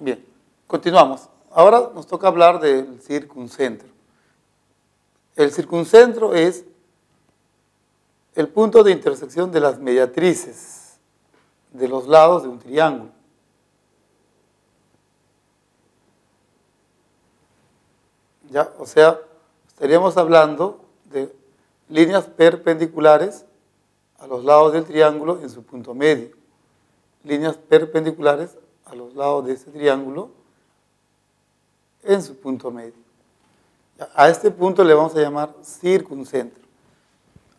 Bien, continuamos. Ahora nos toca hablar del circuncentro. El circuncentro es el punto de intersección de las mediatrices de los lados de un triángulo. ¿Ya? O sea, estaríamos hablando de líneas perpendiculares a los lados del triángulo en su punto medio. Líneas perpendiculares a los lados de ese triángulo en su punto medio. A este punto le vamos a llamar circuncentro.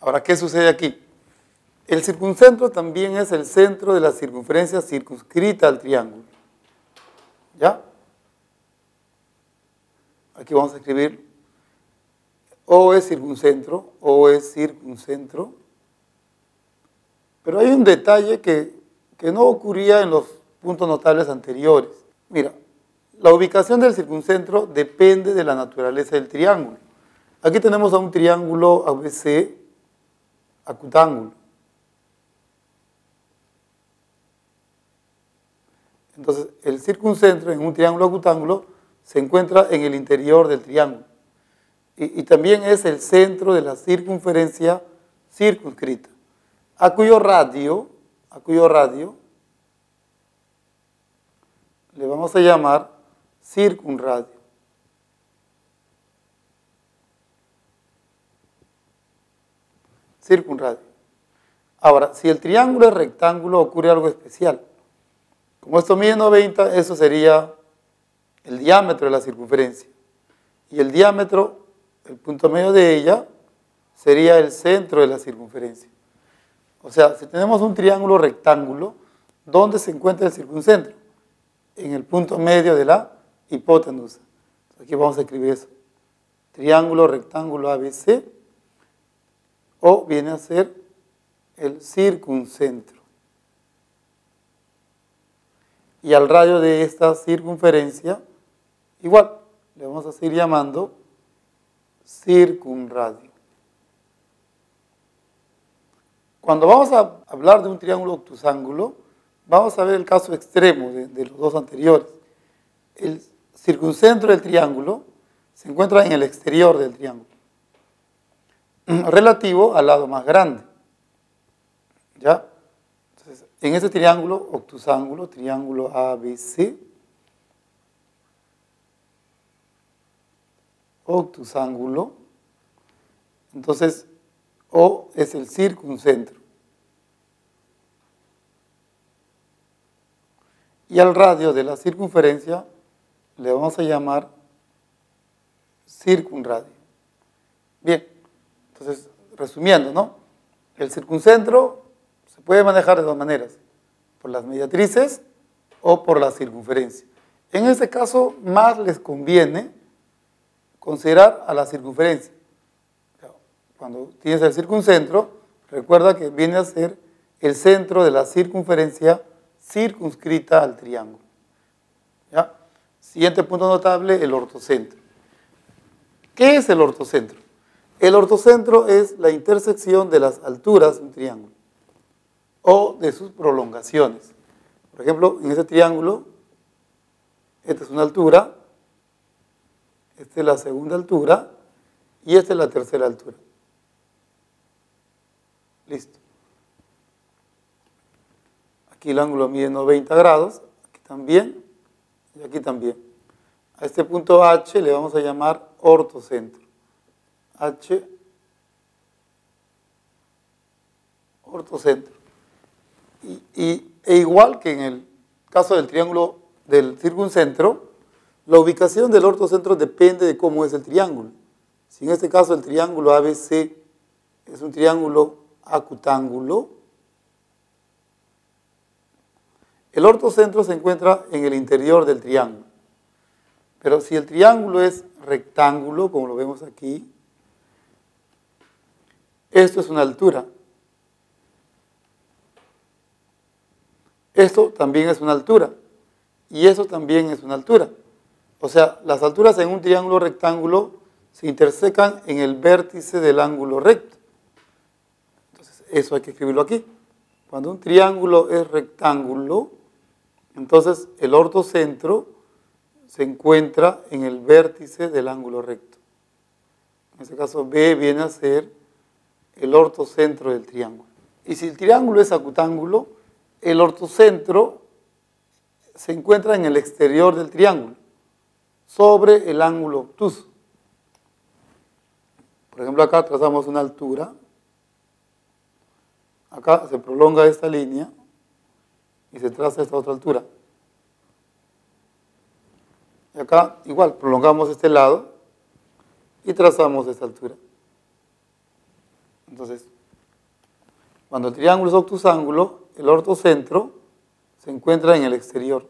Ahora, ¿qué sucede aquí? El circuncentro también es el centro de la circunferencia circunscrita al triángulo. ¿Ya? Aquí vamos a escribir O es circuncentro, O es circuncentro. Pero hay un detalle que no ocurría en los puntos notables anteriores. Mira, la ubicación del circuncentro depende de la naturaleza del triángulo. Aquí tenemos a un triángulo ABC acutángulo. Entonces, el circuncentro en un triángulo acutángulo se encuentra en el interior del triángulo. Y también es el centro de la circunferencia circunscrita, a cuyo radio le vamos a llamar circunradio. Circunradio. Ahora, si el triángulo es rectángulo, ocurre algo especial. Como esto mide 90, eso sería el diámetro de la circunferencia. Y el diámetro, el punto medio de ella, sería el centro de la circunferencia. O sea, si tenemos un triángulo rectángulo, ¿dónde se encuentra el circuncentro? En el punto medio de la hipotenusa. Aquí vamos a escribir eso. Triángulo rectángulo ABC, o viene a ser el circuncentro. Y al radio de esta circunferencia, igual, le vamos a seguir llamando circunradio. Cuando vamos a hablar de un triángulo obtusángulo, vamos a ver el caso extremo de los dos anteriores. El circuncentro del triángulo se encuentra en el exterior del triángulo, relativo al lado más grande. ¿Ya? Entonces, en ese triángulo obtusángulo, triángulo ABC, obtusángulo, entonces O es el circuncentro. Y al radio de la circunferencia le vamos a llamar circunradio. Bien, entonces, resumiendo, ¿no? El circuncentro se puede manejar de dos maneras, por las mediatrices o por la circunferencia. En este caso, más les conviene considerar a la circunferencia. Cuando tienes el circuncentro, recuerda que viene a ser el centro de la circunferencia circunscrita al triángulo. ¿Ya? Siguiente punto notable, el ortocentro. ¿Qué es el ortocentro? El ortocentro es la intersección de las alturas de un triángulo o de sus prolongaciones. Por ejemplo, en este triángulo, esta es una altura, esta es la segunda altura y esta es la tercera altura. Listo. Aquí el ángulo mide 90 grados, aquí también y aquí también. A este punto H le vamos a llamar ortocentro. H, ortocentro. E igual que en el caso del triángulo del circuncentro, la ubicación del ortocentro depende de cómo es el triángulo. Si en este caso el triángulo ABC es un triángulo acutángulo, el ortocentro se encuentra en el interior del triángulo. Pero si el triángulo es rectángulo, como lo vemos aquí, esto es una altura. Esto también es una altura. Y eso también es una altura. O sea, las alturas en un triángulo rectángulo se intersecan en el vértice del ángulo recto. Entonces, eso hay que escribirlo aquí. Cuando un triángulo es rectángulo, Entonces, el ortocentro se encuentra en el vértice del ángulo recto. En este caso, B viene a ser el ortocentro del triángulo. Y si el triángulo es acutángulo, el ortocentro se encuentra en el exterior del triángulo, sobre el ángulo obtuso. Por ejemplo, acá trazamos una altura. Acá se prolonga esta línea y se traza esta otra altura. Y acá igual prolongamos este lado y trazamos esta altura. Entonces, cuando el triángulo es obtusángulo, el ortocentro se encuentra en el exterior,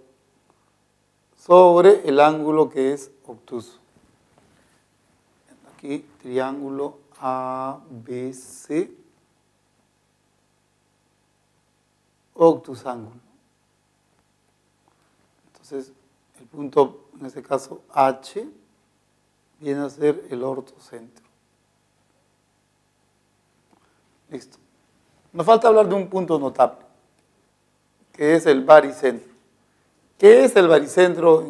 sobre el ángulo que es obtuso. Aquí triángulo ABC, obtusángulo. Entonces, el punto, en este caso H, viene a ser el ortocentro. Listo. Nos falta hablar de un punto notable, que es el baricentro. ¿Qué es el baricentro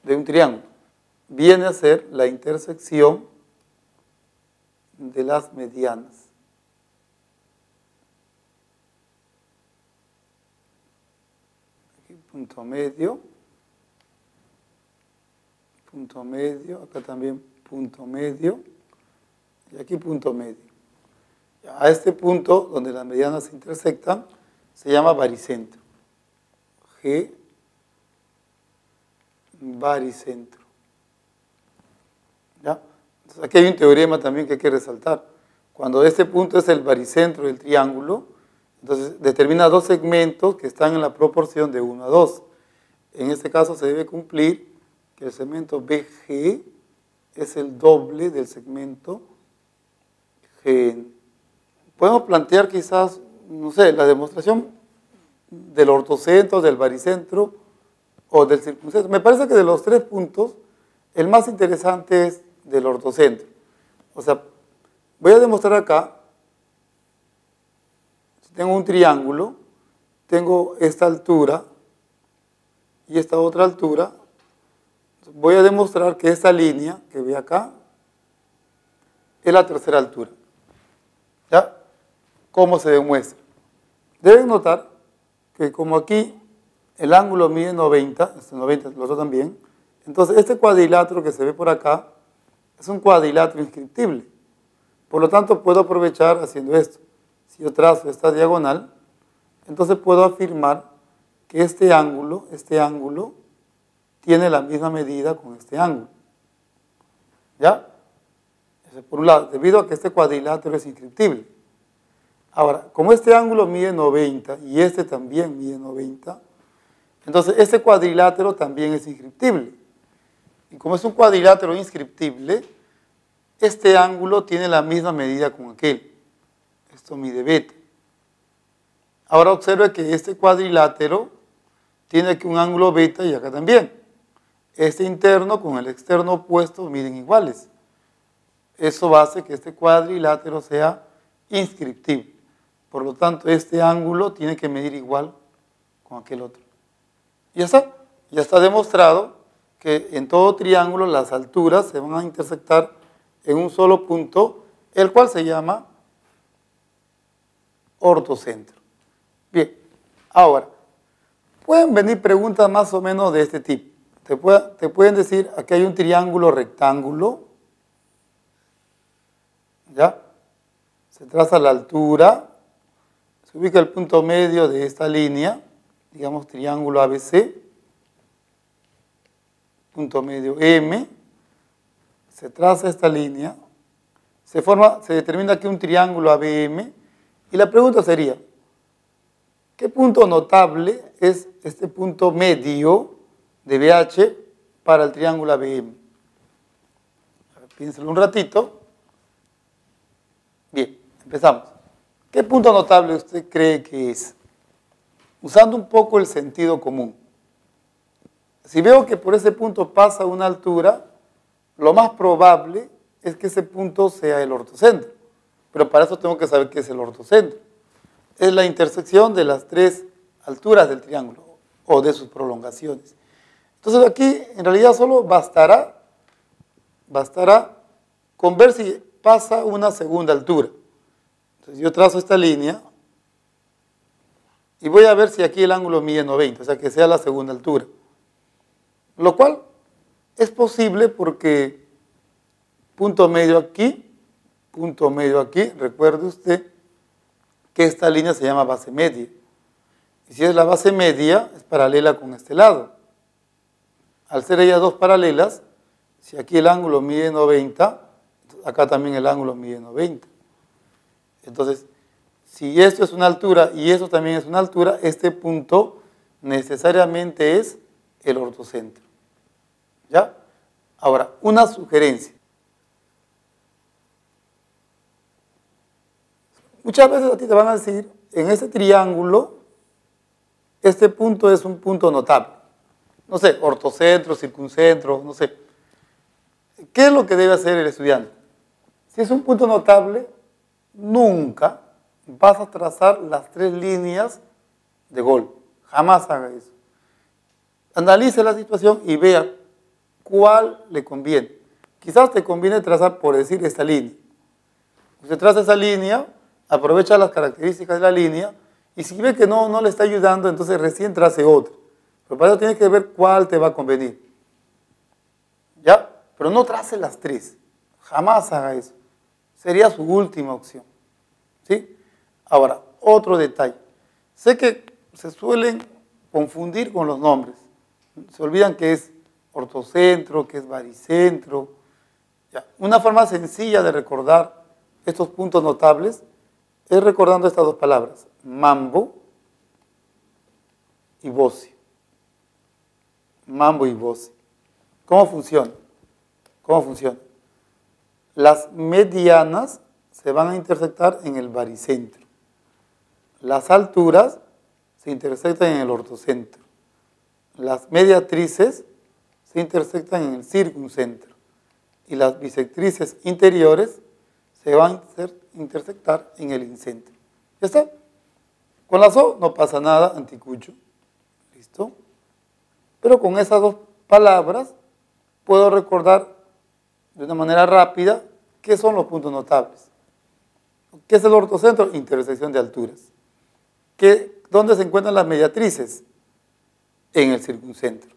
de un triángulo? Viene a ser la intersección de las medianas. Aquí punto medio, acá también punto medio, y aquí punto medio. A este punto, donde las medianas se intersectan, se llama baricentro. G, baricentro. ¿Ya? Entonces, aquí hay un teorema también que hay que resaltar. Cuando este punto es el baricentro del triángulo, entonces determina dos segmentos que están en la proporción de 1 a 2. En este caso se debe cumplir que el segmento BG es el doble del segmento GN. Podemos plantear quizás, no sé, la demostración del ortocentro, del baricentro o del circuncentro. Me parece que de los tres puntos, el más interesante es del ortocentro. O sea, voy a demostrar acá, si tengo un triángulo, tengo esta altura y esta otra altura, voy a demostrar que esta línea que ve acá es la tercera altura. ¿Ya? ¿Cómo se demuestra? Deben notar que como aquí el ángulo mide 90, este 90, el otro también, entonces este cuadrilátero que se ve por acá es un cuadrilátero inscriptible. Por lo tanto, puedo aprovechar haciendo esto. Si yo trazo esta diagonal, entonces puedo afirmar que este ángulo tiene la misma medida con este ángulo. ¿Ya? Eso por un lado, debido a que este cuadrilátero es inscriptible. Ahora, como este ángulo mide 90 y este también mide 90, entonces este cuadrilátero también es inscriptible. Y como es un cuadrilátero inscriptible, este ángulo tiene la misma medida con aquel. Esto mide beta. Ahora observe que este cuadrilátero tiene aquí un ángulo beta y acá también. Este interno con el externo opuesto miden iguales. Eso hace que este cuadrilátero sea inscriptible. Por lo tanto, este ángulo tiene que medir igual con aquel otro. Y ya está demostrado que en todo triángulo las alturas se van a intersectar en un solo punto, el cual se llama ortocentro. Bien, ahora, pueden venir preguntas más o menos de este tipo. Te pueden decir, aquí hay un triángulo rectángulo, ¿ya? Se traza la altura, se ubica el punto medio de esta línea, digamos triángulo ABC, punto medio M, se traza esta línea, se determina aquí un triángulo ABM, y la pregunta sería, ¿qué punto notable es este punto medio de BH para el triángulo ABM? Piénselo un ratito. Bien, empezamos. ¿Qué punto notable usted cree que es? Usando un poco el sentido común. Si veo que por ese punto pasa una altura, lo más probable es que ese punto sea el ortocentro. Pero para eso tengo que saber qué es el ortocentro. Es la intersección de las tres alturas del triángulo o de sus prolongaciones. Entonces aquí en realidad solo bastará con ver si pasa una segunda altura. Entonces yo trazo esta línea y voy a ver si aquí el ángulo mide 90, o sea que sea la segunda altura. Lo cual es posible porque punto medio aquí, recuerde usted que esta línea se llama base media. Y si es la base media, es paralela con este lado. Al ser ellas dos paralelas, si aquí el ángulo mide 90, acá también el ángulo mide 90. Entonces, si esto es una altura y esto también es una altura, este punto necesariamente es el ortocentro. ¿Ya? Ahora, una sugerencia. Muchas veces a ti te van a decir, en este triángulo, este punto es un punto notable. No sé, ortocentro, circuncentro, no sé. ¿Qué es lo que debe hacer el estudiante? Si es un punto notable, nunca vas a trazar las tres líneas de golpe. Jamás haga eso. Analice la situación y vea cuál le conviene. Quizás te conviene trazar, por decir, esta línea. Usted traza esa línea, aprovecha las características de la línea y si ve que no le está ayudando, entonces recién trace otra. Pero para eso tienes que ver cuál te va a convenir. ¿Ya? Pero no trace las tres. Jamás haga eso. Sería su última opción. ¿Sí? Ahora, otro detalle. Sé que se suelen confundir con los nombres. Se olvidan que es ortocentro, que es baricentro. ¿Ya? Una forma sencilla de recordar estos puntos notables es recordando estas dos palabras, mambo y bocio. Mambo y bocio. ¿Cómo funciona? ¿Cómo funciona? Las medianas se van a intersectar en el baricentro. Las alturas se intersectan en el ortocentro. Las mediatrices se intersectan en el circuncentro. Y las bisectrices interiores se van a intersectar en el incentro. ¿Ya está? Con la O no pasa nada, anticucho. ¿Listo? Pero con esas dos palabras puedo recordar de una manera rápida qué son los puntos notables. ¿Qué es el ortocentro? Intersección de alturas. ¿Dónde se encuentran las mediatrices? En el circuncentro.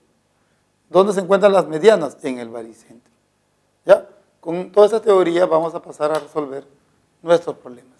¿Dónde se encuentran las medianas? En el baricentro. ¿Ya? Con toda esa teoría vamos a pasar a resolver nuestros problemas.